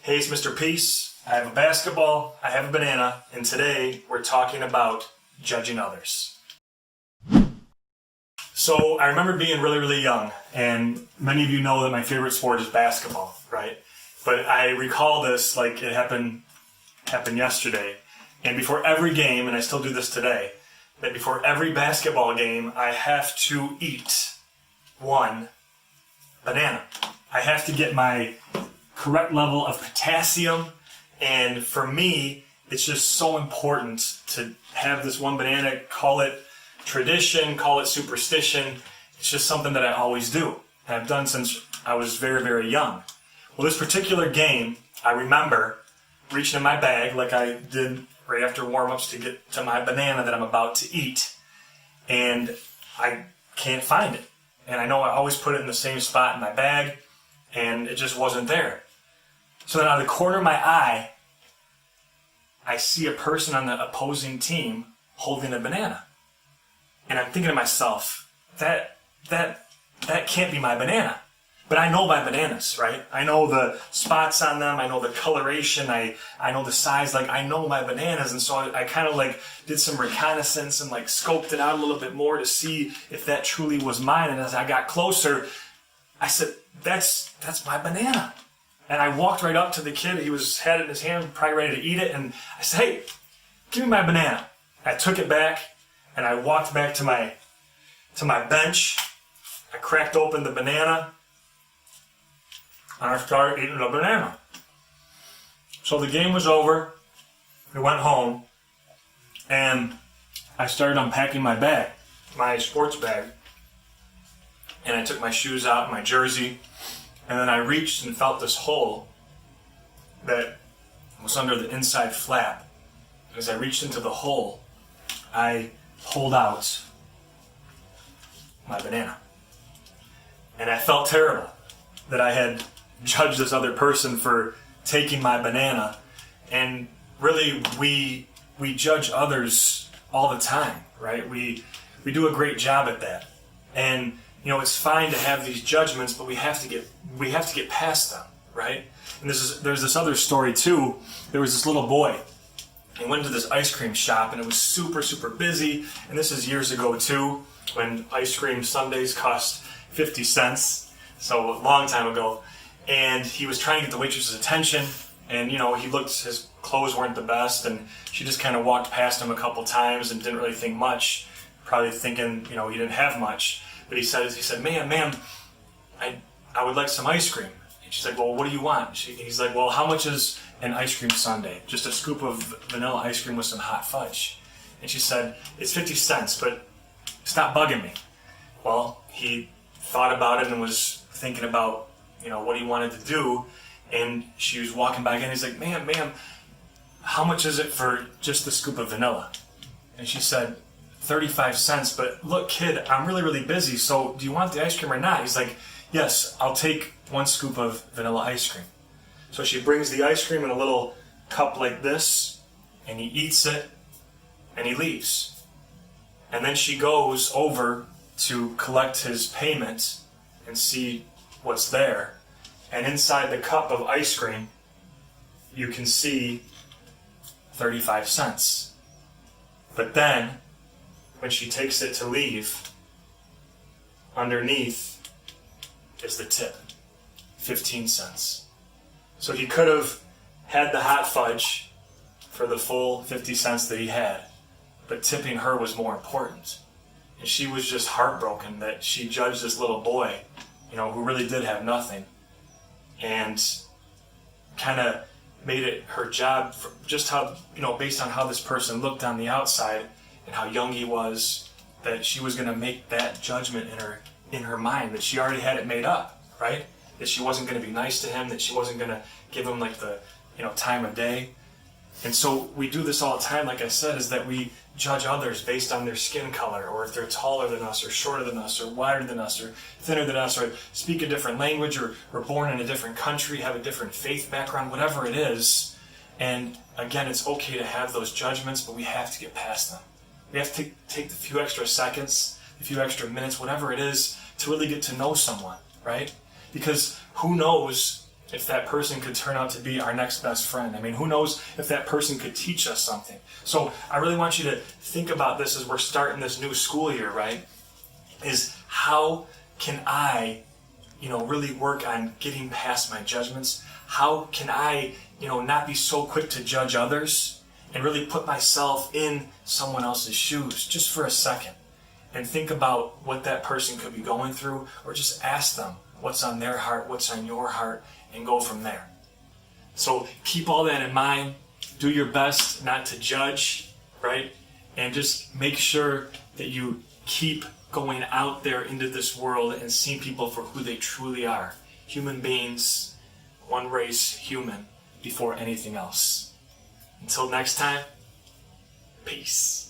Hey, it's Mr. Peace. I have a basketball, I have a banana, and today we're talking about judging others. So I remember being really young, and many of you know that my favorite sport is basketball, right? But I recall this like it happened yesterday. And before every game, and I still do this today, that before every basketball game, I have to eat one banana. I have to get my correct level of potassium, and for me, it's just so important to have this one banana. Call it tradition, call it superstition. It's just something that I always do, and I've done since I was very young. Well, this particular game, I remember reaching in my bag like I did right after warm-ups to get to my banana that I'm about to eat, and I can't find it. And I know I always put it in the same spot in my bag, and it just wasn't there. So then out of the corner of my eye, I see a person on the opposing team holding a banana. And I'm thinking to myself, that can't be my banana. But I know my bananas, right? I know the spots on them, I know the coloration, I know the size, like I know my bananas. And so I kind of like did some reconnaissance and like scoped it out a little bit more to see if that truly was mine. And as I got closer, I said, that's my banana. And I walked right up to the kid. He had it in his hand, probably ready to eat it. And I said, hey, give me my banana. I took it back and I walked back to my bench. I cracked open the banana and I started eating the banana. So the game was over. We went home and I started unpacking my bag, my sports bag. And I took my shoes out, my jersey, and then I reached and felt this hole that was under the inside flap. As I reached into the hole, I pulled out my banana. And I felt terrible that I had judged this other person for taking my banana. And really, we judge others all the time, right? We do a great job at that. And you know, it's fine to have these judgments, but we have to get past them, right? And there's this other story too. There was this little boy. He went to this ice cream shop, and it was super busy. And this is years ago too, when ice cream sundaes cost 50 cents, so a long time ago. And he was trying to get the waitress's attention, and you know, his clothes weren't the best, and she just kind of walked past him a couple times and didn't really think much, probably thinking, you know, he didn't have much. But he said, ma'am, I would like some ice cream. And she's like, well, what do you want? He's like, well, how much is an ice cream sundae? Just a scoop of vanilla ice cream with some hot fudge. And she said, it's 50 cents, but stop bugging me. Well, he thought about it and was thinking about, you know, what he wanted to do. And she was walking back in. He's like, ma'am, how much is it for just the scoop of vanilla? And she said, 35 cents, but look, kid, I'm really busy, so do you want the ice cream or not? He's like, yes, I'll take one scoop of vanilla ice cream. So she brings the ice cream in a little cup like this, and he eats it, and he leaves. And then she goes over to collect his payment and see what's there. And inside the cup of ice cream, you can see 35 cents. But then, when she takes it to leave, underneath is the tip, 15 cents. So he could have had the hot fudge for the full 50 cents that he had, but tipping her was more important. And she was just heartbroken that she judged this little boy, you know, who really did have nothing, and kind of made it her job for just how, you know, based on how this person looked on the outside and how young he was, that she was going to make that judgment in her mind, that she already had it made up, right? That she wasn't going to be nice to him, that she wasn't going to give him like the, you know, time of day. And so we do this all the time, like I said, is that we judge others based on their skin color, or if they're taller than us, or shorter than us, or wider than us, or thinner than us, or speak a different language, or were born in a different country, have a different faith background, whatever it is. And again, it's okay to have those judgments, but we have to get past them. We have to take the few extra seconds, a few extra minutes, whatever it is, to really get to know someone, right? Because who knows if that person could turn out to be our next best friend? I mean, who knows if that person could teach us something? So I really want you to think about this as we're starting this new school year, right? Is how can I, really work on getting past my judgments? How can I, not be so quick to judge others and really put myself in someone else's shoes just for a second and think about what that person could be going through, or just ask them what's on their heart, what's on your heart, and go from there. So keep all that in mind. Do your best not to judge, right? And just make sure that you keep going out there into this world and seeing people for who they truly are. Human beings, one race, human, before anything else. Until next time, peace.